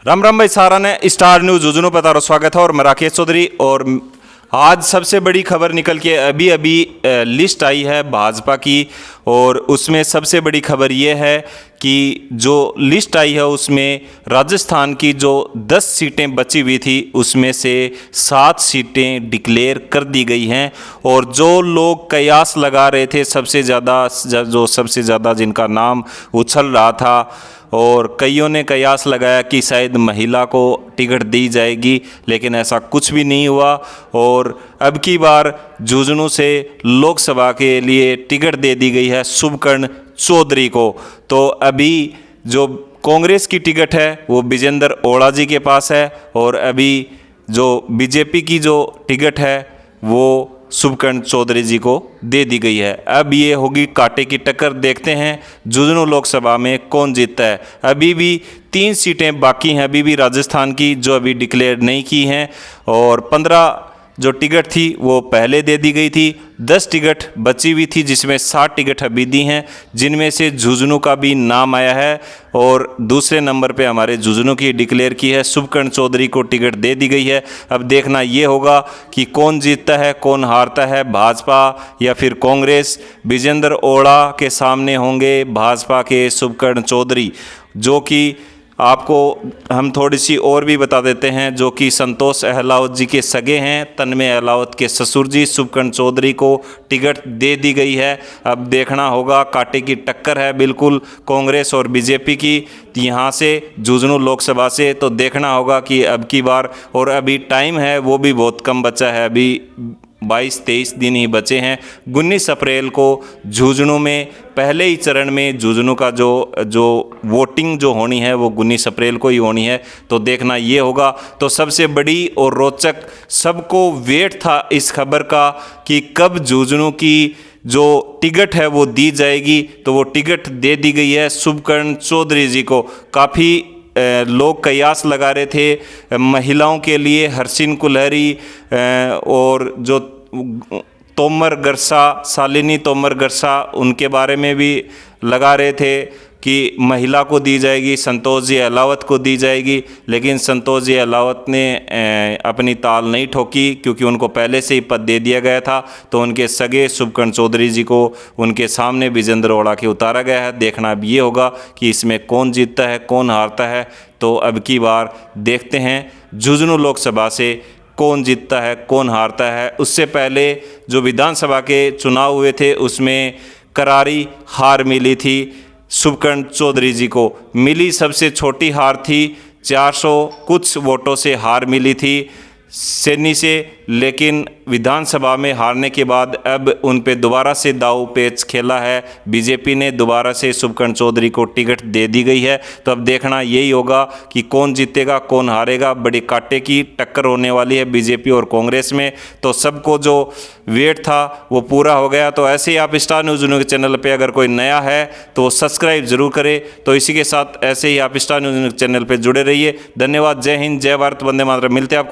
राम राम भाई सारा ने स्टार न्यूज़ जुजनू पे तारो स्वागत है और मैं राकेश चौधरी। और आज सबसे बड़ी खबर निकल के अभी अभी लिस्ट आई है भाजपा की, और उसमें सबसे बड़ी खबर ये है कि जो लिस्ट आई है उसमें राजस्थान की जो 10 सीटें बची हुई थी उसमें से 7 सीटें डिक्लेयर कर दी गई हैं। और जो लोग कयास लगा रहे थे सबसे ज़्यादा जिनका नाम उछल रहा था, और कईयों ने कयास लगाया कि शायद महिला को टिकट दी जाएगी, लेकिन ऐसा कुछ भी नहीं हुआ। और अब की बार झुंझुनू से लोकसभा के लिए टिकट दे दी गई है शुभकर्ण चौधरी को। तो अभी जो कांग्रेस की टिकट है वो विजेंद्र ओड़ा जी के पास है, और अभी जो बीजेपी की जो टिकट है वो शुभकर्ण चौधरी जी को दे दी गई है। अब ये होगी कांटे की टक्कर, देखते हैं झुंझुनू लोकसभा में कौन जीतता है। अभी भी 3 सीटें बाकी हैं अभी भी राजस्थान की जो अभी डिक्लेयर नहीं की हैं, और 15 जो टिकट थी वो पहले दे दी गई थी। 10 टिकट बची हुई थी जिसमें 7 टिकट अभी दी हैं, जिनमें से झुंझुनू का भी नाम आया है। और दूसरे नंबर पे हमारे झुंझुनू की डिक्लेयर की है, शुभकर्ण चौधरी को टिकट दे दी गई है। अब देखना ये होगा कि कौन जीतता है कौन हारता है, भाजपा या फिर कांग्रेस। विजेंद्र ओड़ा के सामने होंगे भाजपा के शुभकर्ण चौधरी, जो कि आपको हम थोड़ी सी और भी बता देते हैं, जो कि संतोष अहलावत जी के सगे हैं। तन्मय अहलावत के ससुर जी शुभकर्ण चौधरी को टिकट दे दी गई है। अब देखना होगा, कांटे की टक्कर है बिल्कुल कांग्रेस और बीजेपी की यहाँ से झुंझुनू लोकसभा से। तो देखना होगा कि अब की बार, और अभी टाइम है वो भी बहुत कम बचा है, अभी 22-23 दिन ही बचे हैं। 19 अप्रैल को झुंझुनू में पहले ही चरण में झुंझुनू का जो वोटिंग जो होनी है वो 19 अप्रैल को ही होनी है। तो देखना ये होगा। तो सबसे बड़ी और रोचक, सबको वेट था इस खबर का कि कब झुंझुनू की जो टिकट है वो दी जाएगी। तो वो टिकट दे दी गई है शुभकर्ण चौधरी जी को। काफ़ी लोग कयास लगा रहे थे महिलाओं के लिए, हरसिन कुलहरी और जो तोमर गरसा, शालिनी तोमर गरसा, उनके बारे में भी लगा रहे थे कि महिला को दी जाएगी, संतोष जी अहलावत को दी जाएगी। लेकिन संतोष जी अहलावत ने अपनी ताल नहीं ठोकी, क्योंकि उनको पहले से ही पद दे दिया गया था। तो उनके सगे शुभकर्ण चौधरी जी को उनके सामने विजेंद्र ओड़ा के उतारा गया है। देखना अब ये होगा कि इसमें कौन जीतता है कौन हारता है। तो अब की बार देखते हैं झुंझुनू लोकसभा से कौन जीतता है कौन हारता है। उससे पहले जो विधानसभा के चुनाव हुए थे उसमें करारी हार मिली थी शुभकर्ण चौधरी जी को। मिली सबसे छोटी हार थी, 400 कुछ वोटों से हार मिली थी सैनी से। लेकिन विधानसभा में हारने के बाद अब उन पे दोबारा से दाव पेच खेला है बीजेपी ने, दोबारा से शुभकर्ण चौधरी को टिकट दे दी गई है। तो अब देखना यही होगा कि कौन जीतेगा कौन हारेगा। बड़ी कांटे की टक्कर होने वाली है बीजेपी और कांग्रेस में। तो सबको जो वेट था वो पूरा हो गया। तो ऐसे ही आप स्टार न्यूज़ के चैनल पर अगर कोई नया है तो सब्सक्राइब जरूर करें। तो इसी के साथ ऐसे ही आप स्टार न्यूज़ चैनल पर जुड़े रहिए। धन्यवाद। जय हिंद, जय भारत, वंदे मातरम। मिलते हैं आपको